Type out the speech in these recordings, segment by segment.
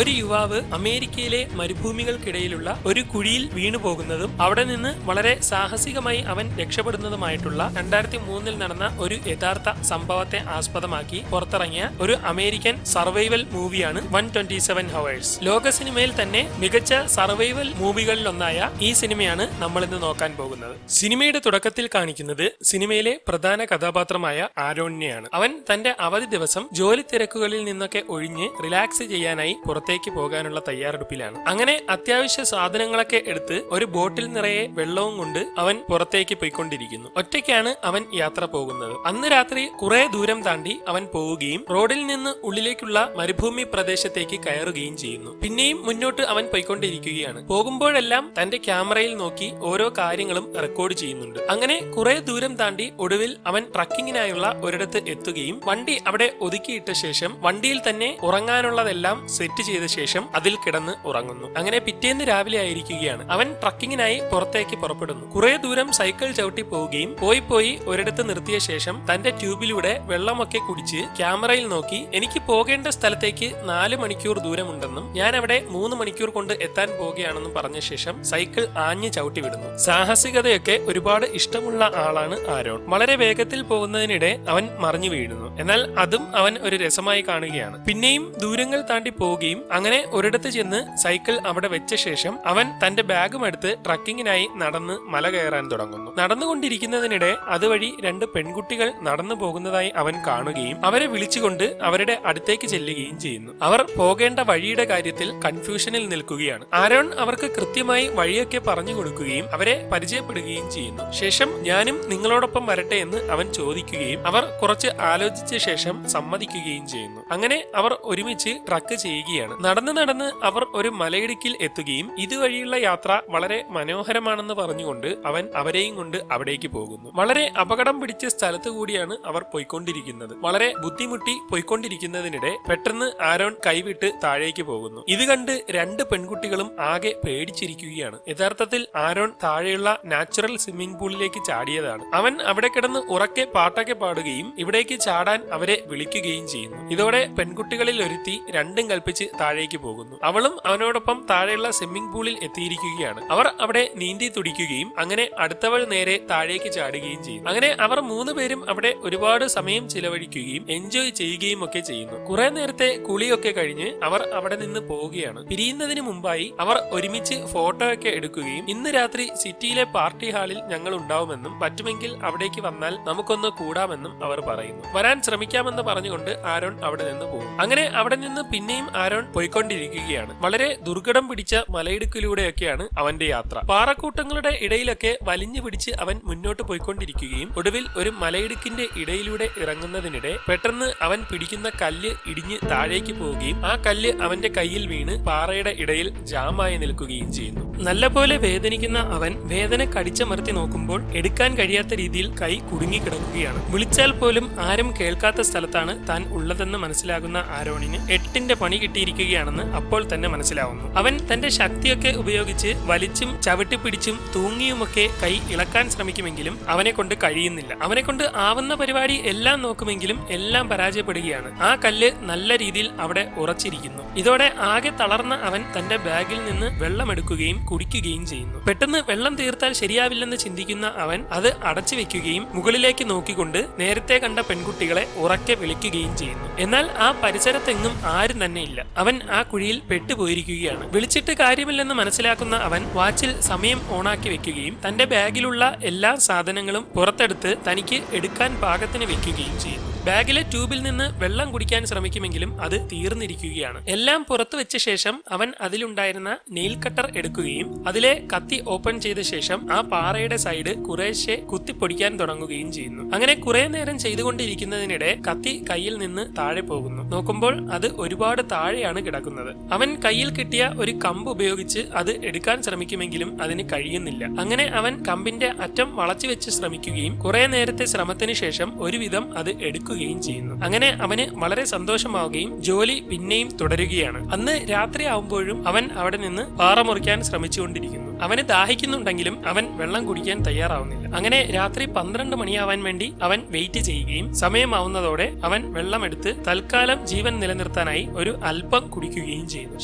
ഒരു യുവാവ് അമേരിക്കയിലെ മരുഭൂമികൾക്കിടയിലുള്ള ഒരു കുഴിയിൽ വീണു പോകുന്നതും അവിടെ നിന്ന് വളരെ സാഹസികമായി അവൻ രക്ഷപ്പെടുന്നതുമായിട്ടുള്ള 2003 നടന്ന ഒരു യഥാർത്ഥ സംഭവത്തെ ആസ്പദമാക്കി പുറത്തിറങ്ങിയ ഒരു അമേരിക്കൻ സർവൈവൽ മൂവിയാണ് 127 ഹവേഴ്സ്. ലോക സിനിമയിൽ തന്നെ മികച്ച സർവൈവൽ മൂവികളിലൊന്നായ ഈ സിനിമയാണ് നമ്മൾ ഇന്ന് നോക്കാൻ പോകുന്നത്. സിനിമയുടെ തുടക്കത്തിൽ കാണിക്കുന്നത് സിനിമയിലെ പ്രധാന കഥാപാത്രമായ ആരോണിനെയാണ്. അവൻ തന്റെ അവധി ദിവസം ജോലി തിരക്കുകളിൽ നിന്നൊക്കെ ഒഴിഞ്ഞ് റിലാക്സ് ചെയ്യാനായി പുറത്തേക്ക് പോകാനുള്ള തയ്യാറെടുപ്പിലാണ്. അങ്ങനെ അത്യാവശ്യ സാധനങ്ങളൊക്കെ എടുത്ത് ഒരു ബോട്ടിൽ നിറയെ വെള്ളവും കൊണ്ട് അവൻ പുറത്തേക്ക് പോയിക്കൊണ്ടിരിക്കുന്നു. ഒറ്റയ്ക്കാണ് അവൻ യാത്ര പോകുന്നത്. അന്ന് രാത്രി കുറെ ദൂരം താണ്ടി അവൻ പോവുകയും റോഡിൽ നിന്ന് ഉള്ളിലേക്കുള്ള മരുഭൂമി പ്രദേശത്തേക്ക് കയറുകയും ചെയ്യുന്നു. പിന്നെയും മുന്നോട്ട് അവൻ പോയിക്കൊണ്ടിരിക്കുകയാണ്. പോകുമ്പോഴെല്ലാം തന്റെ ക്യാമറയിൽ നോക്കി ഓരോ കാര്യങ്ങളും റെക്കോർഡ് ചെയ്യുന്നുണ്ട്. അങ്ങനെ കുറെ ദൂരം താണ്ടി ഒടുവിൽ അവൻ ട്രക്കിങ്ങിനായുള്ള ഒരിടത്ത് എത്തുകയും വണ്ടി അവിടെ ഒതുക്കിയിട്ട ശേഷം വണ്ടിയിൽ തന്നെ ഉറങ്ങാനുള്ളതെല്ലാം സെറ്റ് ചെയ്ത ശേഷം അതിൽ കിടന്ന് ഉറങ്ങുന്നു. അങ്ങനെ പിറ്റേന്ന് രാവിലെ ആയിരിക്കുകയാണ്. അവൻ ട്രക്കിങ്ങിനായി പുറത്തേക്ക് പുറപ്പെടുന്നു. കുറെ ദൂരം സൈക്കിൾ ചവിട്ടി പോവുകയും പോയി ഒരിടത്ത് നിർത്തിയ ശേഷം തന്റെ ട്യൂബിലൂടെ വെള്ളമൊക്കെ കുടിച്ച് ക്യാമറയിൽ നോക്കി എനിക്ക് പോകേണ്ട സ്ഥലത്തേക്ക് 4 മണിക്കൂർ ദൂരമുണ്ടെന്നും ഞാൻ അവിടെ 3 മണിക്കൂർ കൊണ്ട് എത്താൻ പോവുകയാണെന്നും പറഞ്ഞ ശേഷം സൈക്കിൾ ആഞ്ഞു ചവിട്ടി വിടുന്നു. സാഹസികതയൊക്കെ ഒരുപാട് ഇഷ്ടമുള്ള ആളാണ് ആരോൺ. വളരെ വേഗത്തിൽ പോകുന്നതിനിടെ അവൻ മറിഞ്ഞു വീഴുന്നു. എന്നാൽ അതും അവൻ ഒരു രസമായി കാണുകയാണ്. പിന്നെയും ദൂരങ്ങൾ താണ്ടി പോവുകയും അങ്ങനെ ഒരിടത്ത് ചെന്ന് സൈക്കിൾ അവിടെ വെച്ച ശേഷം അവൻ തന്റെ ബാഗും എടുത്ത് ട്രക്കിങ്ങിനായി നടന്ന് മല കയറാൻ തുടങ്ങുന്നു. നടന്നുകൊണ്ടിരിക്കുന്നതിനിടെ അതുവഴി 2 പെൺകുട്ടികൾ നടന്നു പോകുന്നതായി അവൻ കാണുകയും അവരെ വിളിച്ചുകൊണ്ട് അവരുടെ അടുത്തേക്ക് ചെല്ലുകയും ചെയ്യുന്നു. അവർ പോകേണ്ട വഴിയുടെ കാര്യത്തിൽ കൺഫ്യൂഷനിൽ നിൽക്കുകയാണ്. ആരോൺ അവർക്ക് കൃത്യമായി വഴിയൊക്കെ പറഞ്ഞു കൊടുക്കുകയും അവരെ പരിചയപ്പെടുകയും ചെയ്യുന്നു. ശേഷം ഞാനും നിങ്ങളോടൊപ്പം വരട്ടെ എന്ന് അവൻ ചോദിക്കുകയും അവർ കുറച്ച് ആലോചിച്ച ശേഷം സമ്മതിക്കുകയും ചെയ്യുന്നു. അങ്ങനെ അവർ ഒരുമിച്ച് ട്രക്ക് ചെയ്യുകയാണ്. നടന്ന് അവർ ഒരു മലയിടുക്കിൽ എത്തുകയും ഇതുവഴിയുള്ള യാത്ര വളരെ മനോഹരമാണെന്ന് പറഞ്ഞുകൊണ്ട് അവൻ അവരെയും കൊണ്ട് അവിടേക്ക് പോകുന്നു. വളരെ അപകടം പിടിച്ച സ്ഥലത്ത് കൂടിയാണ് അവർ പോയിക്കൊണ്ടിരിക്കുന്നത്. വളരെ ബുദ്ധിമുട്ടി പോയിക്കൊണ്ടിരിക്കുന്നതിനിടെ പെട്ടെന്ന് ആരോൺ കൈവിട്ട് താഴേക്ക് പോകുന്നു. ഇത് കണ്ട് 2 പെൺകുട്ടികളും ആകെ പേടിച്ചിരിക്കുകയാണ്. യഥാർത്ഥത്തിൽ ആരോൺ താഴെയുള്ള നാച്ചുറൽ സ്വിമ്മിംഗ് പൂളിലേക്ക് ചാടിയതാണ്. അവൻ അവിടെ കിടന്ന് ഉറക്കെ പാട്ടൊക്കെ പാടുകയും ഇവിടേക്ക് ചാടാൻ അവരെ വിളിക്കുകയും ചെയ്യുന്നു. ഇതോടെ പെൺകുട്ടികളിൽ ഒരുത്തി രണ്ടും കൽപ്പിച്ച് താഴേക്ക് പോകുന്നു. അവളും അവനോടൊപ്പം താഴെയുള്ള സ്വിമ്മിംഗ് പൂളിൽ എത്തിയിരിക്കുകയാണ്. അവർ അവിടെ നീന്തി തുടിക്കുകയും അങ്ങനെ അടുത്തവൾ നേരെ താഴേക്ക് ചാടുകയും ചെയ്യും. അങ്ങനെ അവർ 3 പേരും അവിടെ ഒരുപാട് സമയം ചിലവഴിക്കുകയും എൻജോയ് ചെയ്യുകയും ഒക്കെ ചെയ്യുന്നു. കുറെ നേരത്തെ കുളിയൊക്കെ കഴിഞ്ഞ് അവർ അവിടെ നിന്ന് പോവുകയാണ്. പിരിയുന്നതിന് മുമ്പായി അവർ ഒരുമിച്ച് ഫോട്ടോ ഒക്കെ എടുക്കുകയും ഇന്ന് രാത്രി സിറ്റിയിലെ പാർട്ടി ഹാളിൽ ഞങ്ങൾ ഉണ്ടാവുമെന്നും പറ്റുമെങ്കിൽ അവിടേക്ക് വന്നാൽ നമുക്കൊന്ന് കൂടാമെന്നും അവർ പറയുന്നു. വരാൻ ശ്രമിക്കാമെന്ന് പറഞ്ഞുകൊണ്ട് ആരോൺ അവിടെ നിന്ന് പോകും. അങ്ങനെ അവിടെ നിന്ന് പിന്നെയും ആരോൺ പോയിക്കൊണ്ടിരിക്കുകയാണ്. വളരെ ദുർഘടം പിടിച്ച മലയിടുക്കിലൂടെയൊക്കെയാണ് അവന്റെ യാത്ര. പാറക്കൂട്ടങ്ങളുടെ ഇടയിലൊക്കെ വലിഞ്ഞു പിടിച്ച് അവൻ മുന്നോട്ട് പോയിക്കൊണ്ടിരിക്കുകയും ഒടുവിൽ ഒരു മലയിടുക്കിന്റെ ഇടയിലൂടെ ഇറങ്ങുന്നതിനിടെ പെട്ടെന്ന് അവൻ പിടിക്കുന്ന കല്ല് ഇടിഞ്ഞ് താഴേക്ക് പോവുകയും ആ കല്ല് അവന്റെ കയ്യിൽ വീണ് പാറയുടെ ഇടയിൽ ജാമായി നിൽക്കുകയും ചെയ്യുന്നു. നല്ലപോലെ വേദനിക്കുന്ന അവൻ വേദന കടിച്ചമർത്തി നോക്കുമ്പോൾ എടുക്കാൻ കഴിയാത്ത രീതിയിൽ കൈ കുടുങ്ങിക്കിടക്കുകയാണ്. വിളിച്ചാൽ പോലും ആരും കേൾക്കാത്ത സ്ഥലത്താണ് താൻ ഉള്ളതെന്ന് മനസ്സിലാകുന്ന ആരോണിന് 8ന്റെ പണി കിട്ടിയിരിക്കുകയാണെന്ന് അപ്പോൾ തന്നെ മനസ്സിലാവുന്നു. അവൻ തന്റെ ശക്തിയൊക്കെ ഉപയോഗിച്ച് വലിച്ചും ചവിട്ടിപ്പിടിച്ചും തൂങ്ങിയുമൊക്കെ കൈ ഇളക്കാൻ ശ്രമിക്കുമെങ്കിലും അവനെ കൊണ്ട് കഴിയുന്നില്ല. അവനെ കൊണ്ട് ആവുന്ന പരിപാടി എല്ലാം നോക്കുമെങ്കിലും എല്ലാം പരാജയപ്പെടുകയാണ്. ആ കല്ല് നല്ല രീതിയിൽ അവിടെ ഉറച്ചിരിക്കുന്നു. ഇതോടെ ആകെ തളർന്ന അവൻ തന്റെ ബാഗിൽ നിന്ന് വെള്ളം എടുക്കുകയും കുടിക്കുകയും ചെയ്യുന്നു. പെട്ടെന്ന് വെള്ളം തീർത്താൽ ശരിയാവില്ലെന്ന് ചിന്തിക്കുന്ന അവൻ അത് അടച്ചു വെക്കുകയും മുകളിലേക്ക് നോക്കിക്കൊണ്ട് നേരത്തെ കണ്ട പെൺകുട്ടികളെ ഉറക്കെ വിളിക്കുകയും ചെയ്യുന്നു. എന്നാൽ ആ പരിസരത്തെങ്ങും ആരും തന്നെ ഇല്ല. അവൻ ആ കുഴിയിൽ പെട്ടുപോയിരിക്കുകയാണ്. വിളിച്ചിട്ട് കാര്യമില്ലെന്ന് മനസ്സിലാക്കുന്ന അവൻ വാച്ചിൽ സമയം ഓണാക്കി വെക്കുകയും തന്റെ ബാഗിലുള്ള എല്ലാ സാധനങ്ങളും പുറത്തെടുത്ത് തനിക്ക് എടുക്കാൻ പാകത്തിന് വെക്കുകയും ചെയ്യുന്നു. ബാഗിലെ ട്യൂബിൽ നിന്ന് വെള്ളം കുടിക്കാൻ ശ്രമിക്കുമെങ്കിലും അത് തീർന്നിരിക്കുകയാണ്. എല്ലാം പുറത്തു വെച്ച ശേഷം അവൻ അതിലുണ്ടായിരുന്ന നെയിൽ കട്ടർ എടുക്കുകയും അതിലെ കത്തി ഓപ്പൺ ചെയ്ത ശേഷം ആ പാറയുടെ സൈഡ് കുറേശ്ശെ കുത്തിപ്പൊടിക്കാൻ തുടങ്ങുകയും ചെയ്യുന്നു. അങ്ങനെ കുറെ നേരം ചെയ്തുകൊണ്ടിരിക്കുന്നതിനിടെ കത്തി കയ്യിൽ നിന്ന് താഴെ പോകുന്നു. നോക്കുമ്പോൾ അത് ഒരുപാട് താഴെയാണ് കിടക്കുന്നത്. അവൻ കയ്യിൽ കിട്ടിയ ഒരു കമ്പ് ഉപയോഗിച്ച് അത് എടുക്കാൻ ശ്രമിക്കുമെങ്കിലും അതിന് കഴിയുന്നില്ല. അങ്ങനെ അവൻ കമ്പിന്റെ അറ്റം വളച്ചു വെച്ച് ശ്രമിക്കുകയും കുറെ നേരത്തെ ശ്രമത്തിന് ശേഷം ഒരുവിധം അത് എടുക്കുകയും ചെയ്യുന്നു. അങ്ങനെ അവന് വളരെ സന്തോഷമാവുകയും ജോലി പിന്നെയും തുടരുകയാണ്. അന്ന് രാത്രി ആവുമ്പോഴും അവൻ അവിടെ നിന്ന് പാറ മുറിക്കാൻ ശ്രമിച്ചുകൊണ്ടിരിക്കുന്നു. അവന് ദാഹിക്കുന്നുണ്ടെങ്കിലും അവൻ വെള്ളം കുടിക്കാൻ തയ്യാറാവുന്നില്ല. അങ്ങനെ രാത്രി 12 മണിയാവാൻ വേണ്ടി അവൻ വെയിറ്റ് ചെയ്യുകയും സമയമാവുന്നതോടെ അവൻ വെള്ളമെടുത്ത് തൽക്കാലം ജീവൻ നിലനിർത്താനായി ഒരു അല്പം കുടിക്കുകയും ചെയ്യുന്നു.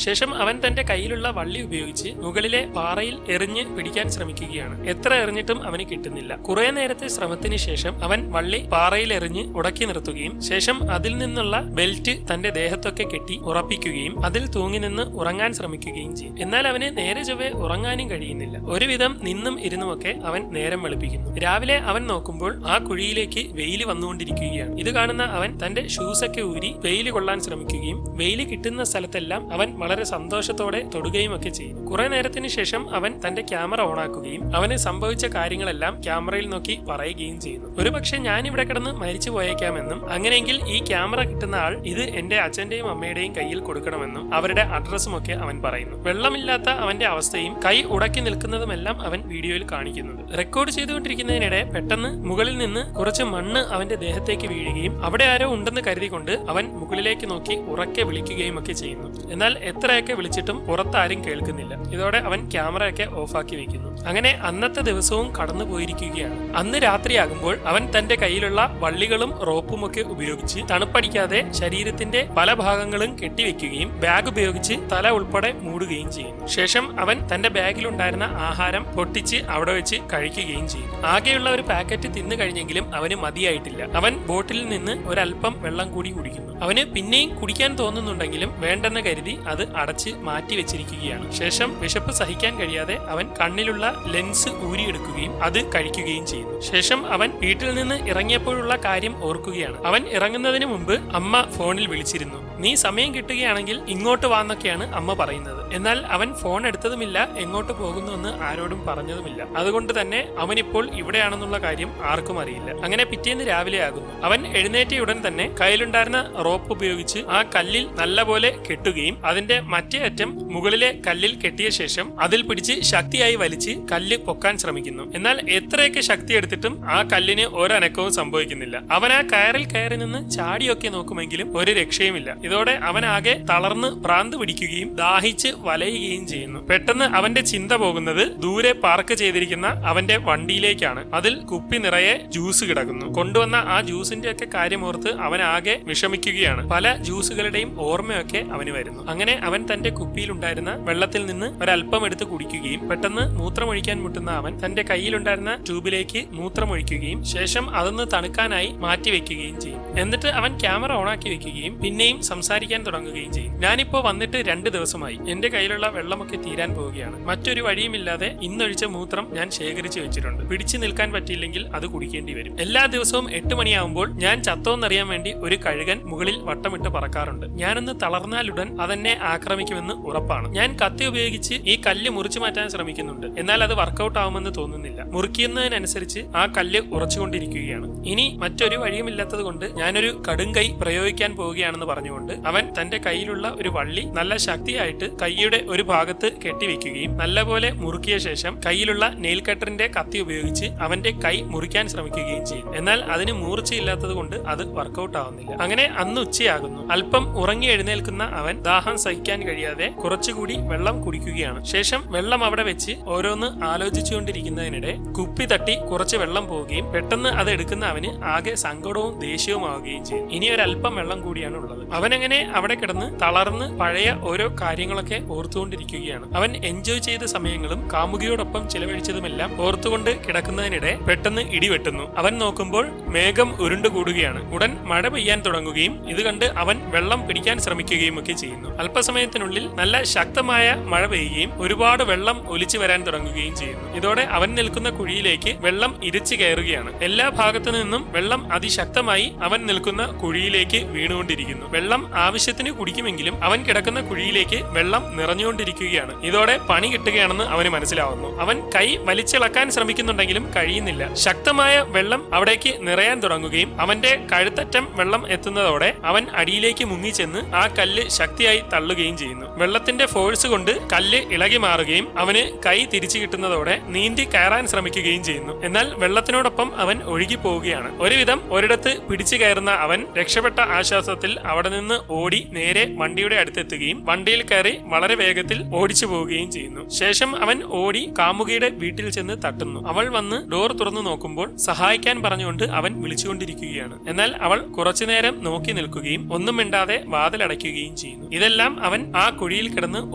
ശേഷം അവൻ തന്റെ കയ്യിലുള്ള വള്ളി ഉപയോഗിച്ച് മുകളിലെ പാറയിൽ എറിഞ്ഞ് പിടിക്കാൻ ശ്രമിക്കുകയാണ്. എത്ര എറിഞ്ഞിട്ടും അവന് കിട്ടുന്നില്ല. കുറെ നേരത്തെ ശ്രമത്തിന് ശേഷം അവൻ വള്ളി പാറയിൽ എറിഞ്ഞ് ഉടക്കി നിർത്തുകയും ശേഷം അതിൽ നിന്നുള്ള ബെൽറ്റ് തന്റെ ദേഹത്തൊക്കെ കെട്ടി ഉറപ്പിക്കുകയും അതിൽ തൂങ്ങി നിന്ന് ഉറങ്ങാൻ ശ്രമിക്കുകയും ചെയ്യും. എന്നാൽ അവന് നേരെ ചൊവ്വെ ഉറങ്ങാനും കഴിയുന്നില്ല. ഒരുവിധം നിന്നും ഇരുന്നുമൊക്കെ അവൻ നേരം വെളുപ്പിക്കുന്നു. രാവിലെ അവൻ നോക്കുമ്പോൾ ആ കുഴിയിലേക്ക് വെയിൽ വന്നുകൊണ്ടിരിക്കുകയാണ്. ഇത് കാണുന്ന അവൻ തന്റെ ഷൂസൊക്കെ ഊരി വെയിൽ കൊള്ളാൻ ശ്രമിക്കുകയും വെയിൽ കിട്ടുന്ന സ്ഥലത്തെല്ലാം അവൻ വളരെ സന്തോഷത്തോടെ തൊടുകയും ഒക്കെ ചെയ്യുന്നു. കുറെ നേരത്തിന് ശേഷം അവൻ തന്റെ ക്യാമറ ഓണാക്കുകയും അവന് സംഭവിച്ച കാര്യങ്ങളെല്ലാം ക്യാമറയിൽ നോക്കി പറയുകയും ചെയ്യുന്നു. ഒരുപക്ഷെ ഞാൻ ഇവിടെ കിടന്ന് മരിച്ചു പോയേക്കാമെന്നും അങ്ങനെയെങ്കിൽ ഈ ക്യാമറ കിട്ടുന്ന ആൾ ഇത് എന്റെ അച്ഛന്റെയും അമ്മയുടെയും കയ്യിൽ കൊടുക്കണമെന്നും അവരുടെ അഡ്രസ്സും ഒക്കെ അവൻ പറയുന്നു. വെള്ളമില്ലാത്ത അവന്റെ അവസ്ഥയും കൈ ഉടക്കി നിൽക്കുന്നതുമെല്ലാം അവൻ വീഡിയോയിൽ കാണിക്കുന്നുണ്ട്. റെക്കോർഡ് ചെയ്തുകൊണ്ടിരിക്കുന്നതിനിടെ പെട്ടെന്ന് മുകളിൽ നിന്ന് കുറച്ച് മണ്ണ് അവന്റെ ദേഹത്തേക്ക് വീഴുകയും അവിടെ ആരോ ഉണ്ടെന്ന് കരുതിക്കൊണ്ട് അവൻ മുകളിലേക്ക് നോക്കി ഉറക്കെ വിളിക്കുകയും ഒക്കെ ചെയ്യുന്നു. എന്നാൽ എത്രയൊക്കെ വിളിച്ചിട്ടും പുറത്താരും കേൾക്കുന്നില്ല. ഇതോടെ അവൻ ക്യാമറയൊക്കെ ഓഫാക്കി വെക്കുന്നു. അങ്ങനെ അന്നത്തെ ദിവസവും കടന്നു പോയിരിക്കുകയാണ്. അന്ന് രാത്രിയാകുമ്പോൾ അവൻ തന്റെ കയ്യിലുള്ള വള്ളികളും റോപ്പും ഒക്കെ ഉപയോഗിച്ച് തണുപ്പടിക്കാതെ ശരീരത്തിന്റെ പല ഭാഗങ്ങളും കെട്ടിവെക്കുകയും ബാഗ് ഉപയോഗിച്ച് തല ഉൾപ്പെടെ മൂടുകയും ചെയ്യുന്നു. ശേഷം അവൻ തന്റെ ബാഗിലുണ്ടായിരുന്ന ആഹാരം പൊട്ടിച്ച് അവിടെ വെച്ച് കഴിക്കുകയും ചെയ്യും. ആകെയുള്ള ഒരു പാക്കറ്റ് തിന്നു കഴിഞ്ഞെങ്കിലും അവന് മതിയായിട്ടില്ല. അവൻ ബോട്ടിലിൽ നിന്ന് ഒരല്പം വെള്ളം കൂടി കുടിക്കുന്നു. അവന് പിന്നെയും കുടിക്കാൻ തോന്നുന്നുണ്ടെങ്കിലും വേണ്ടെന്ന് കരുതി അത് അടച്ച് മാറ്റി വെച്ചിരിക്കുകയാണ്. ശേഷം വിശപ്പ് സഹിക്കാൻ കഴിയാതെ അവൻ കണ്ണിലുള്ള ലെൻസ് ഊരിയെടുക്കുകയും അത് കഴിക്കുകയും ചെയ്യുന്നു. ശേഷം അവൻ വീട്ടിൽ നിന്ന് ഇറങ്ങിയപ്പോഴുള്ള കാര്യം ഓർക്കുകയാണ്. അവൻ ഇറങ്ങുന്നതിന് മുമ്പ് അമ്മ ഫോണിൽ വിളിച്ചിരുന്നു. നീ സമയം കിട്ടുകയാണെങ്കിൽ ഇങ്ങോട്ട് വാന്നൊക്കെയാണ് അമ്മ പറയുന്നത്. എന്നാൽ അവൻ ഫോൺ എടുത്തതുമില്ല, എങ്ങോട്ട് പോകുന്നുവെന്ന് ആരോടും പറഞ്ഞതുമില്ല. അതുകൊണ്ട് തന്നെ അവനിപ്പോൾ ഇവിടെയാണെന്നുള്ള കാര്യം ആർക്കും അറിയില്ല. അങ്ങനെ പിറ്റേന്ന് രാവിലെ ആകുന്നു. അവൻ എഴുന്നേറ്റയുടൻ തന്നെ കയ്യിലുണ്ടായിരുന്ന റോപ്പ് ഉപയോഗിച്ച് ആ കല്ലിൽ നല്ലപോലെ കെട്ടുകയും അതിന്റെ മറ്റേ അറ്റം മുകളിലെ കല്ലിൽ കെട്ടിയ ശേഷം അതിൽ പിടിച്ച് ശക്തിയായി വലിച്ച് കല്ല് പൊക്കാൻ ശ്രമിക്കുന്നു. എന്നാൽ എത്രയൊക്കെ ശക്തി എടുത്തിട്ടും ആ കല്ലിന് ഒരനക്കവും സംഭവിക്കുന്നില്ല. അവൻ ആ കയറിൽ കയറി നിന്ന് ചാടിയൊക്കെ നോക്കുമെങ്കിലും ഒരു രക്ഷയുമില്ല. ഇതോടെ അവൻ ആകെ തളർന്ന് ഭ്രാന്ത് പിടിക്കുകയും ദാഹിച്ച് വലയുകയും ചെയ്യുന്നു. പെട്ടെന്ന് അവന്റെ ചിന്ത പോകുന്നത് ദൂരെ പാർക്ക് ചെയ്തിരിക്കുന്ന അവന്റെ വണ്ടിയിലേക്കാണ്. അതിൽ കുപ്പി നിറയെ ജ്യൂസ് കിടക്കുന്നു. കൊണ്ടുവന്ന ആ ജ്യൂസിന്റെ ഒക്കെ കാര്യമോർത്ത് അവൻ ആകെ വിഷമിക്കുകയാണ്. പല ജ്യൂസുകളുടെയും ഓർമ്മയൊക്കെ അവന് വരുന്നു. അങ്ങനെ അവൻ തന്റെ കുപ്പിയിലുണ്ടായിരുന്ന വെള്ളത്തിൽ നിന്ന് ഒരല്പം എടുത്ത് കുടിക്കുകയും പെട്ടെന്ന് മൂത്രമൊഴിക്കാൻ മുട്ടുന്ന അവൻ തന്റെ കയ്യിലുണ്ടായിരുന്ന ട്യൂബിലേക്ക് മൂത്രമൊഴിക്കുകയും ശേഷം അതൊന്ന് തണുക്കാനായി മാറ്റി വെക്കുകയും ചെയ്യും. എന്നിട്ട് അവൻ ക്യാമറ ഓണാക്കി വെക്കുകയും പിന്നെയും സംസാരിക്കാൻ തുടങ്ങുകയും ചെയ്യും. ഞാനിപ്പോ വന്നിട്ട് 2 ദിവസമായി. എന്റെ കയ്യിലുള്ള വെള്ളമൊക്കെ തീരാൻ പോവുകയാണ്. മറ്റൊരു വഴിയുമില്ലാതെ ഇന്നൊഴിച്ച മൂത്രം ഞാൻ ശേഖരിച്ചു വെച്ചിട്ടുണ്ട്. പിടിച്ചു നിൽക്കാൻ പറ്റിയില്ലെങ്കിൽ അത് കുടിക്കേണ്ടി വരും. എല്ലാ ദിവസവും 8 മണിയാവുമ്പോൾ ഞാൻ ചത്തോന്നറിയാൻ വേണ്ടി ഒരു കഴുകൻ മുകളിൽ വട്ടമിട്ട് പറക്കാറുണ്ട്. ഞാനൊന്ന് തളർന്നാലുടൻ അതെന്നെ ആക്രമിക്കുമെന്ന് ഉറപ്പാണ്. ഞാൻ കത്തി ഉപയോഗിച്ച് ഈ കല്ല് മുറിച്ചു മാറ്റാൻ ശ്രമിക്കുന്നുണ്ട്. എന്നാൽ അത് വർക്കൗട്ട് ആവുമെന്ന് തോന്നുന്നില്ല. മുറിക്കുന്നതിനനുസരിച്ച് ആ കല്ല് ഉറച്ചുകൊണ്ടിരിക്കുകയാണ്. ഇനി മറ്റൊരു വഴിയുമില്ലാത്തത് കൊണ്ട് ഞാനൊരു കടുംകൈ പ്രയോഗിക്കാൻ പോവുകയാണെന്ന് പറഞ്ഞുകൊണ്ട് അവൻ തന്റെ കയ്യിലുള്ള ഒരു വള്ളി നല്ല ശക്തിയായിട്ട് കൈയുടെ ഒരു ഭാഗത്ത് കെട്ടിവെക്കുകയും നല്ലപോലെ മുറുക്കിയ ശേഷം കയ്യിലുള്ള നെയിൽ കട്ടറിന്റെ കത്തി ഉപയോഗിച്ച് അവന്റെ കൈ മുറിക്കാൻ ശ്രമിക്കുകയും ചെയ്യും. എന്നാൽ അതിന് മൂർച്ചയില്ലാത്തത് കൊണ്ട് അത് വർക്കൗട്ട് ആവുന്നില്ല. അങ്ങനെ അന്ന് ഉച്ചയാകുന്നു. അല്പം ഉറങ്ങി എഴുന്നേൽക്കുന്ന അവൻ ദാഹം സഹിക്കാൻ കഴിയാതെ കുറച്ചുകൂടി വെള്ളം കുടിക്കുകയാണ്. ശേഷം വെള്ളം അവിടെ വെച്ച് ഓരോന്ന് ആലോചിച്ചുകൊണ്ടിരിക്കുന്നതിനിടെ കുപ്പി തട്ടി കുറച്ച് വെള്ളം പോവുകയും പെട്ടെന്ന് അത് എടുക്കുന്ന അവന് ആകെ സങ്കടവും ദേഷ്യവും ആവുകയും ചെയ്യും. ഇനി ഒരല്പം വെള്ളം കൂടിയാണ് ഉള്ളത്. അവനങ്ങനെ അവിടെ കിടന്ന് തളർന്ന് പഴയ ഓരോ കാര്യങ്ങളൊക്കെ ഓർത്തുകൊണ്ടിരിക്കുകയാണ്. അവൻ എൻജോയ് ചെയ്ത സമയങ്ങളും കാമുകിയോടൊപ്പം ചിലവഴിച്ചതുമെല്ലാം ഓർത്തുകൊണ്ട് കിടക്കുന്നതിനിടെ പെട്ടെന്ന് ഇടിവെട്ടുന്നു. അവൻ നോക്കുമ്പോൾ മേഘം ഉരുണ്ടുകൂടുകയാണ്. ഉടൻ മഴ പെയ്യാൻ തുടങ്ങുകയും ഇത് കണ്ട് അവൻ വെള്ളം പിടിക്കാൻ ശ്രമിക്കുകയും ഒക്കെ ചെയ്യുന്നു. അല്പസമയത്തിനുള്ളിൽ നല്ല ശക്തമായ മഴ പെയ്യുകയും ഒരുപാട് വെള്ളം ഒലിച്ചു വരാൻ തുടങ്ങുകയും ചെയ്യുന്നു. ഇതോടെ അവൻ നിൽക്കുന്ന കുഴിയിലേക്ക് വെള്ളം ഇരച്ചു കയറുകയാണ്. എല്ലാ ഭാഗത്തു നിന്നും വെള്ളം അതിശക്തമായി അവൻ നിൽക്കുന്ന കുഴിയിലേക്ക് വീണുകൊണ്ടിരിക്കുന്നു. വെള്ളം ആവശ്യത്തിന് കുടിക്കുമെങ്കിലും അവൻ കിടക്കുന്ന കുഴിയിലേക്ക് വെള്ളം നിറഞ്ഞുകൊണ്ടിരിക്കുകയാണ്. ഇതോടെ പണി കിട്ടുകയാണെന്ന് അവന് മനസ്സിലാവുന്നു. അവൻ കൈ വലിച്ചിളക്കാൻ ശ്രമിക്കുന്നുണ്ടെങ്കിലും കഴിയുന്നില്ല. ശക്തമായ വെള്ളം അവിടേക്ക് നിറയാൻ തുടങ്ങുകയും അവന്റെ കഴുത്തറ്റം വെള്ളം എത്തുന്നതോടെ അവൻ അടിയിലേക്ക് വെള്ളത്തിലേക്ക് മുങ്ങിച്ചെന്ന് ആ കല്ല് ശക്തിയായി തള്ളുകയും ചെയ്യുന്നു. വെള്ളത്തിന്റെ ഫോഴ്സ് കൊണ്ട് കല്ല് ഇളകി മാറുകയും അവന് കൈ തിരിച്ചു കിട്ടുന്നതോടെ നീന്തി കയറാൻ ശ്രമിക്കുകയും ചെയ്യുന്നു. എന്നാൽ വെള്ളത്തിനോടൊപ്പം അവൻ ഒഴുകി പോവുകയാണ്. ഒരുവിധം ഒരിടത്ത് പിടിച്ചു കയറുന്ന അവൻ രക്ഷപ്പെട്ട ആശ്വാസത്തിൽ അവിടെ നിന്ന് ഓടി നേരെ വണ്ടിയുടെ അടുത്തെത്തുകയും വണ്ടിയിൽ കയറി വളരെ വേഗത്തിൽ ഓടിച്ചു പോവുകയും ചെയ്യുന്നു. ശേഷം അവൻ ഓടി കാമുകിയുടെ വീട്ടിൽ ചെന്ന് തട്ടുന്നു. അവൾ വന്ന് ഡോർ തുറന്നു നോക്കുമ്പോൾ സഹായിക്കാൻ പറഞ്ഞുകൊണ്ട് അവൻ വിളിച്ചുകൊണ്ടിരിക്കുകയാണ്. എന്നാൽ അവൾ കുറച്ചുനേരം നോക്കി നിൽക്കുകയും ഒന്നും മിണ്ടാതെ വാതിലടയ്ക്കുകയും ചെയ്യുന്നു. ഇതെല്ലാം അവൻ ആ കുഴിയിൽ കിടന്ന്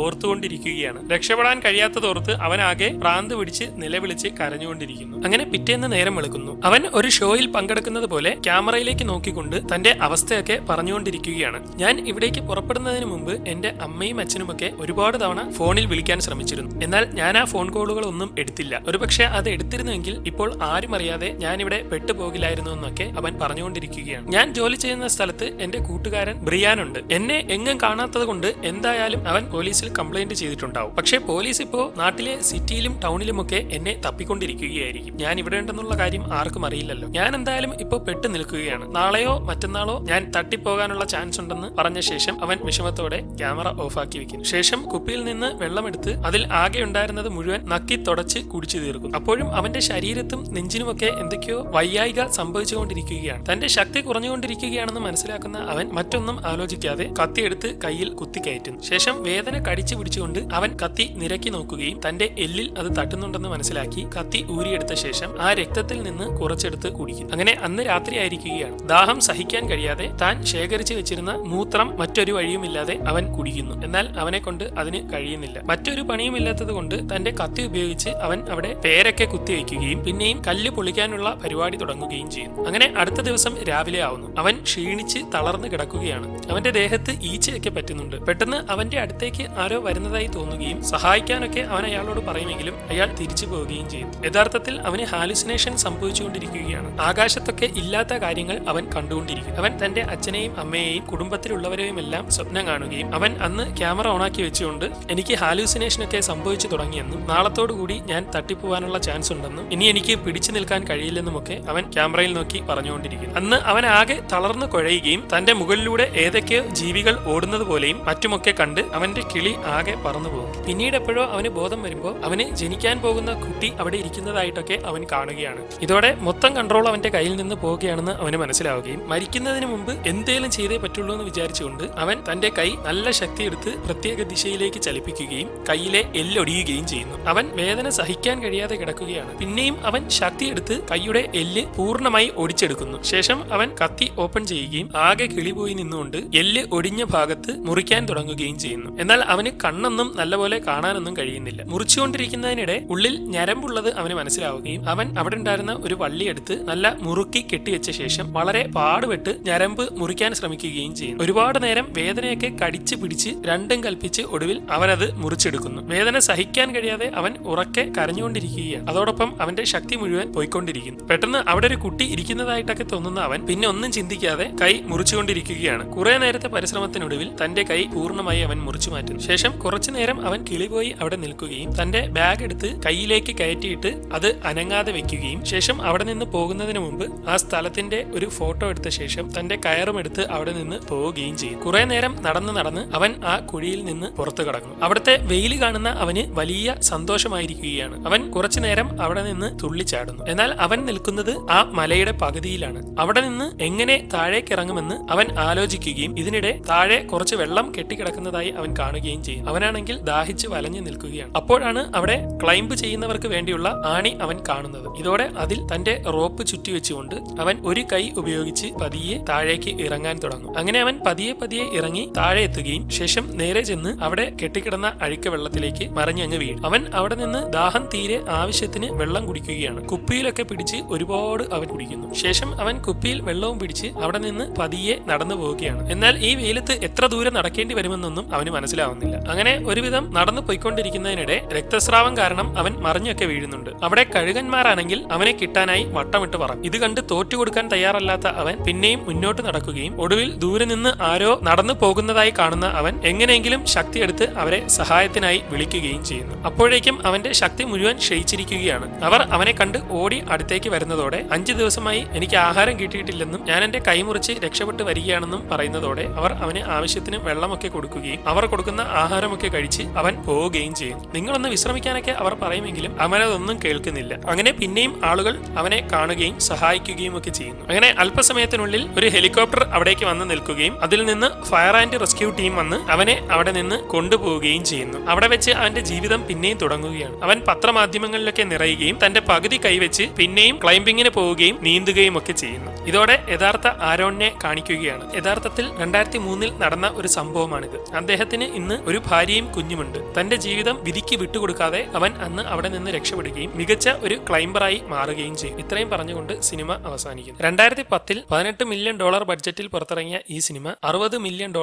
ഓർത്തുകൊണ്ടിരിക്കുകയാണ്. രക്ഷപ്പെടാൻ കഴിയാത്തതോർത്ത് അവനാകെ ഭ്രാന്ത് പിടിച്ച് നിലവിളിച്ച് കരഞ്ഞുകൊണ്ടിരിക്കുന്നു. അങ്ങനെ പിറ്റേന്ന് നേരം വെളുക്കുന്നു. അവൻ ഒരു ഷോയിൽ പങ്കെടുക്കുന്നത് പോലെ ക്യാമറയിലേക്ക് നോക്കിക്കൊണ്ട് തന്റെ അവസ്ഥയൊക്കെ പറഞ്ഞുകൊണ്ടിരിക്കുകയാണ്. ഞാൻ ഇവിടേക്ക് പുറപ്പെടുന്നതിന് മുമ്പ് എന്റെ അമ്മയും അച്ഛനുമൊക്കെ ഒരുപാട് തവണ ഫോണിൽ വിളിക്കാൻ ശ്രമിച്ചിരുന്നു. എന്നാൽ ഞാൻ ആ ഫോൺ കോളുകളൊന്നും എടുത്തില്ല. ഒരുപക്ഷെ അത് എടുത്തിരുന്നുവെങ്കിൽ ഇപ്പോൾ ആരും അറിയാതെ ഞാൻ ഇവിടെ പെട്ടുപോകില്ലായിരുന്നു എന്നൊക്കെ അവൻ പറഞ്ഞുകൊണ്ടിരിക്കുകയാണ്. ഞാൻ ജോലി ചെയ്യുന്ന സ്ഥലത്ത് എന്റെ കൂട്ടുകാരൻ ബ്രിയാനുണ്ട്. എന്നെ എങ്ങും കാണാത്തത് കൊണ്ട് എന്തായാലും അവൻ പോലീസിൽ കംപ്ലൈന്റ് ചെയ്തിട്ടുണ്ടാവും. പക്ഷേ പോലീസ് ഇപ്പോ നാട്ടിലെ സിറ്റിയിലും ടൗണിലുമൊക്കെ എന്നെ തപ്പിക്കൊണ്ടിരിക്കുകയായിരിക്കും. ഞാൻ ഇവിടെ ഉണ്ടെന്നുള്ള കാര്യം ആർക്കും അറിയില്ലല്ലോ. ഞാൻ എന്തായാലും ഇപ്പോ പെട്ടു നിൽക്കുകയാണ്. നാളെയോ മറ്റന്നാളോ ഞാൻ തട്ടിപ്പോകാനുള്ള ചാൻസ് ഉണ്ടെന്ന് പറഞ്ഞ ശേഷം അവൻ വിഷമത്തോടെ ക്യാമറ ഓഫാക്കി വെക്കുന്നു. ശേഷം കുപ്പിയിൽ നിന്ന് വെള്ളമെടുത്ത് അതിൽ ആകെ ഉണ്ടായിരുന്നത് മുഴുവൻ നക്കി തുടച്ച് കുടിച്ചു തീർക്കുന്നു. അപ്പോഴും അവന്റെ ശരീരത്തും നെഞ്ചിനുമൊക്കെ എന്തൊക്കെയോ വയ്യായിക സംഭവിച്ചുകൊണ്ടിരിക്കുകയാണ്. തന്റെ ശക്തി കുറഞ്ഞുകൊണ്ടിരിക്കുകയാണെന്ന് മനസ്സിലാക്കുന്ന അവൻ മറ്റൊന്നും ആലോചിക്കാതെ കത്തിയെടുത്ത് കയ്യിൽ കുത്തിക്കയറ്റുന്നു. ശേഷം വേദന കടിച്ചു പിടിച്ചുകൊണ്ട് അവൻ കത്തി നിരക്കി നോക്കുകയും തന്റെ എല്ലിൽ അത് തട്ടുന്നുണ്ടെന്ന് മനസ്സിലാക്കി കത്തി ഊരിയെടുത്ത ശേഷം ആ രക്തത്തിൽ നിന്ന് കുറച്ചെടുത്ത് കുടിക്കും. അങ്ങനെ അന്ന് രാത്രിയായിരിക്കുകയാണ്. ദാഹം സഹിക്കാൻ കഴിയാതെ താൻ ശേഖരിച്ചു വെച്ചിരുന്ന മൂത്രം മറ്റൊരു വഴിയുമില്ലാതെ അവൻ കുടിക്കുന്നു. എന്നാൽ അവനെ കൊണ്ട് അതിന് കഴിയുന്നില്ല. മറ്റൊരു പണിയുമില്ലാത്തത് കൊണ്ട് തന്റെ കത്തി ഉപയോഗിച്ച് അവൻ അവിടെ പേരൊക്കെ കുത്തിവെക്കുകയും പിന്നെയും കല്ല് പൊളിക്കാനുള്ള പരിപാടി തുടങ്ങുകയും ചെയ്യുന്നു. അങ്ങനെ അടുത്ത ദിവസം രാവിലെ ആവുന്നു. അവൻ ക്ഷീണിച്ച് തളർന്നു കിടക്കുകയാണ്. അവന്റെ ദേഹത്ത് ഈച്ചയൊക്കെ പറ്റുന്നുണ്ട്. പെട്ടെന്ന് അവന്റെ അടുത്തേക്ക് ആരോ വരുന്നതായി തോന്നുകയും സഹായിക്കാനൊക്കെ അവൻ അയാളോട് പറയുമെങ്കിലും അയാൾ തിരിച്ചു പോവുകയും ചെയ്യുന്നു. യഥാർത്ഥത്തിൽ അവന് ഹാലുസിനേഷൻ സംഭവിച്ചുകൊണ്ടിരിക്കുകയാണ്. ആകാശത്തൊക്കെ ഇല്ലാത്ത കാര്യങ്ങൾ അവൻ കണ്ടുകൊണ്ടിരിക്കും. അവൻ തന്റെ അച്ഛനെയും അമ്മയെയും കുടുംബത്തിലുള്ളവരെയും എല്ലാം സ്വപ്നം കാണുകയും അവൻ അന്ന് ക്യാമറ ഓണാക്കി വെച്ചുകൊണ്ട് എനിക്ക് ഹാലൂസിനേഷൻ ഒക്കെ സംഭവിച്ചു തുടങ്ങിയെന്നും നാളത്തോടുകൂടി ഞാൻ തട്ടിപ്പോവാനുള്ള ചാൻസ് ഉണ്ടെന്നും ഇനി എനിക്ക് പിടിച്ചു നിൽക്കാൻ കഴിയില്ലെന്നുമൊക്കെ അവൻ ക്യാമറയിൽ നോക്കി പറഞ്ഞുകൊണ്ടിരിക്കുന്നു. അന്ന് അവൻ ആകെ തളർന്നു കുഴയുകയും തന്റെ മുകളിലൂടെ ഏതൊക്കെയോ ജീവികൾ ഓടുന്നത് പോലെയും മറ്റുമൊക്കെ കണ്ട് അവന്റെ കിളി ആകെ പറന്നു പോകും. പിന്നീട് എപ്പോഴോ അവന് ബോധം വരുമ്പോൾ അവന് ജനിക്കാൻ പോകുന്ന കുട്ടി അവിടെ ഇരിക്കുന്നതായിട്ടൊക്കെ അവൻ കാണുകയാണ്. ഇതോടെ മൊത്തം കൺട്രോൾ അവന്റെ കയ്യിൽ നിന്ന് പോവുകയാണെന്ന് അവന് മനസ്സിലാവുകയും മരിക്കുന്നതിന് മുമ്പ് എന്തേലും ചെയ്തേ പറ്റുള്ളൂ എന്ന് വിചാരിച്ചുകൊണ്ട് അവൻ തന്റെ കൈ നല്ല ശക്തിയെടുത്ത് പ്രത്യേക ദിശയിലേക്ക് ചലിപ്പിക്കുകയും കയ്യിലെ എല്ലൊടിയുകയും ചെയ്യുന്നു. അവൻ വേദന സഹിക്കാൻ കഴിയാതെ കിടക്കുകയാണ്. പിന്നെയും അവൻ ശക്തിയെടുത്ത് കൈയുടെ എല്ല് പൂർണ്ണമായി ഒടിച്ചെടുക്കുന്നു. ശേഷം അവൻ കത്തി ഓപ്പൺ ചെയ്യുകയും ആകെ കിളിപോയി നിന്നുകൊണ്ട് എല്ല് ഒടിഞ്ഞ ഭാഗത്ത് മുറിക്കാൻ തുടങ്ങുകയും ചെയ്യുന്നു. എന്നാൽ അവന് കണ്ണൊന്നും നല്ലപോലെ കാണാനൊന്നും കഴിയുന്നില്ല. മുറിച്ചുകൊണ്ടിരിക്കുന്നതിനിടെ ഉള്ളിൽ ഞരമ്പുള്ളത് അവന് മനസ്സിലാവുകയും അവൻ അവിടെ ഉണ്ടായിരുന്ന ഒരു വള്ളിയെടുത്ത് നല്ല മുറുക്കി കെട്ടിവെച്ച ശേഷം വളരെ പാടുപെട്ട് ഞരമ്പ് മുറിക്കാൻ ശ്രമിക്കുകയും ചെയ്യുന്നു. ഒരുപാട് നേരം വേദനയൊക്കെ കടിച്ചു പിടിച്ച് രണ്ടും കൽപ്പിച്ച് ഒടുവിൽ അവനത് മുറിച്ചെടുക്കുന്നു. വേദന സഹിക്കാൻ കഴിയാതെ അവൻ ഉറക്കെ കരഞ്ഞുകൊണ്ടിരിക്കുകയാണ്. അതോടൊപ്പം അവന്റെ ശക്തി മുഴുവൻ പോയിക്കൊണ്ടിരിക്കുന്നു. പെട്ടെന്ന് അവിടെ ഒരു കുട്ടി ഇരിക്കുന്നതായിട്ടൊക്കെ തോന്നുന്ന അവൻ പിന്നെ ഒന്നും ചിന്തിക്കാതെ കൈ മുറിച്ചുകൊണ്ടിരിക്കുകയാണ്. കുറെ നേരത്തെ പരിശ്രമത്തിനൊടുവിൽ തന്റെ കൈ പൂർണ്ണമായി അവൻ മുറിച്ചു മാറ്റുന്നു. ശേഷം കുറച്ചു നേരം അവൻ കിളിപോയി അവിടെ നിൽക്കുകയും തന്റെ ബാഗ് എടുത്ത് കൈയിലേക്ക് കയറ്റിയിട്ട് അത് അനങ്ങാതെ വെക്കുകയും ശേഷം അവിടെ നിന്ന് പോകുന്നതിന് മുമ്പ് ആ സ്ഥലത്തിന്റെ ഒരു ഫോട്ടോ എടുത്ത ശേഷം തന്റെ കയറും എടുത്ത് അവിടെ നിന്ന് പോവുകയും ചെയ്യും. കുറെ നേരം നടന്ന് അവൻ ആ കുഴിയിൽ നിന്ന് പുറത്തു കടക്കുന്നു. അവിടുത്തെ വെയിൽ കാണുന്ന അവന് വലിയ സന്തോഷമായിരിക്കുകയാണ്. അവൻ കുറച്ചു നേരം അവിടെ നിന്ന് തുള്ളിച്ചാടുന്നു. എന്നാൽ അവൻ നിൽക്കുന്നത് ആ മലയുടെ പകുതിയിലാണ്. അവിടെ നിന്ന് എങ്ങനെ താഴേക്ക് ഇറങ്ങുമെന്ന് അവൻ ആലോചിക്കുകയും ഇതിനിടെ താഴെ കുറച്ച് വെള്ളം കെട്ടിക്കിടക്കുന്നതായി അവൻ കാണുകയും ചെയ്യും. അവനാണെങ്കിൽ ദാഹിച്ച് വലഞ്ഞു നിൽക്കുകയാണ്. അപ്പോഴാണ് അവിടെ ക്ലൈംബ് ചെയ്യുന്നവർക്ക് വേണ്ടിയുള്ള ആണി അവൻ കാണുന്നത്. ഇതോടെ അതിൽ തന്റെ റോപ്പ് ചുറ്റിവെച്ചുകൊണ്ട് അവൻ ഒരു കൈ ഉപയോഗിച്ച് പതിയെ താഴേക്ക് ഇറങ്ങാൻ തുടങ്ങും. അങ്ങനെ അവൻ പതിയെ ഇറങ്ങി താഴെ എത്തുകയും ശേഷം നേരെ ചെന്ന് അവിടെ കെട്ടിക്കിടന്ന അഴുക്ക വെള്ളത്തിലേക്ക് മറിഞ്ഞങ്ങ് വീഴും. അവൻ അവിടെ നിന്ന് ദാഹം തീരെ ആവശ്യത്തിന് വെള്ളം കുടിക്കുകയാണ്. കുപ്പിയിലൊക്കെ പിടിച്ച് ഒരുപാട് അവൻ കുടിക്കുന്നു. ശേഷം അവൻ കുപ്പിയിൽ വെള്ളവും പിടിച്ച് അവിടെ നിന്ന് പതിയെ നടന്നു പോവുകയാണ്. എന്നാൽ ഈ വെയിലത്ത് എത്ര ദൂരം നടക്കേണ്ടി വരുമെന്നൊന്നും അവന് മനസ്സിലാവുന്നില്ല. അങ്ങനെ ഒരുവിധം നടന്നു പോയിക്കൊണ്ടിരിക്കുന്നതിനിടെ രക്തസ്രാവം കാരണം അവൻ മറിഞ്ഞൊക്കെ വീഴുന്നുണ്ട്. അവിടെ കഴുകന്മാരാണെങ്കിൽ അവനെ കിട്ടാനായി വട്ടമിട്ട് പറയും. ഇത് കണ്ട് തോറ്റുകൊടുക്കാൻ തയ്യാറല്ലാത്ത അവൻ പിന്നെയും മുന്നോട്ട് നടക്കുകയും ഒടുവിൽ ദൂരെ നിന്ന് ആരോ നടന്നു പോകുന്നതായി കാണുന്ന അവൻ എങ്ങനെയെങ്കിലും ശക്തിയെടുത്ത് അവരെ സഹായത്തിനായി വിളിക്കുകയും ചെയ്യുന്നു. അപ്പോഴേക്കും അവന്റെ ശക്തി മുഴുവൻ ക്ഷയിച്ചിരിക്കുകയാണ്. അവർ അവനെ കണ്ട് ഓടി അടുത്തേക്ക് വരുന്നതോടെ 5 ദിവസമായി എനിക്ക് ആഹാരം കിട്ടിയിട്ടില്ലെന്നും ഞാൻ എന്റെ കൈമുറിച്ച് രക്ഷപ്പെട്ട് വരികയാണെന്നും പറയുന്നതോടെ അവർ അവന് ആവശ്യത്തിന് വെള്ളമൊക്കെ കൊടുക്കുകയും അവർ കൊടുക്കുന്ന ആഹാരമൊക്കെ കഴിച്ച് അവൻ പോവുകയും ചെയ്യുന്നു. നിങ്ങളൊന്ന് വിശ്രമിക്കാനൊക്കെ അവർ പറയുമെങ്കിലും അവനതൊന്നും കേൾക്കുന്നില്ല. അങ്ങനെ പിന്നെയും ആളുകൾ അവനെ കാണുകയും സഹായിക്കുകയും ഒക്കെ ചെയ്യുന്നു. അങ്ങനെ അല്പസമയത്തിനുള്ളിൽ ഒരു ഹെലികോപ്റ്റർ അവിടേക്ക് വന്ന് നിൽക്കുകയും അതിൽ നിന്ന് ഫയർ ആൻഡ് റെസ്ക്യൂ ടീം വന്ന് അവനെ അവിടെ നിന്ന് കൊണ്ടുപോവുകയും ചെയ്യുന്നു. അവിടെ വെച്ച് അവന്റെ ജീവിതം പിന്നെയും തുടങ്ങുകയാണ്. അവൻ പത്രമാധ്യമങ്ങളിലൊക്കെ നിറയുകയും തന്റെ പകുതി കൈവച്ച് പിന്നെയും ക്ലൈംബിങ്ങിന് പോവുകയും നീന്തുകയും ഒക്കെ ചെയ്യുന്നു. ഇതോടെ യഥാർത്ഥ ആരോണിനെ കാണിക്കുകയാണ്. യഥാർത്ഥത്തിൽ 2003 നടന്ന ഒരു സംഭവമാണിത്. അദ്ദേഹത്തിന് ഇന്ന് ഒരു ഭാര്യയും കുഞ്ഞുമുണ്ട്. തന്റെ ജീവിതം വിധിക്ക് വിട്ടുകൊടുക്കാതെ അവൻ അന്ന് അവിടെ നിന്ന് രക്ഷപ്പെടുകയും മികച്ച ഒരു ക്ലൈംബറായി മാറുകയും ചെയ്യും. ഇത്രയും പറഞ്ഞുകൊണ്ട് സിനിമ അവസാനിക്കുന്നു. 2010 $18 മില്യൺ ബഡ്ജറ്റിൽ പുറത്തിറങ്ങിയ ഈ cinema $60 million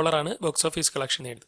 box office collection നേടി.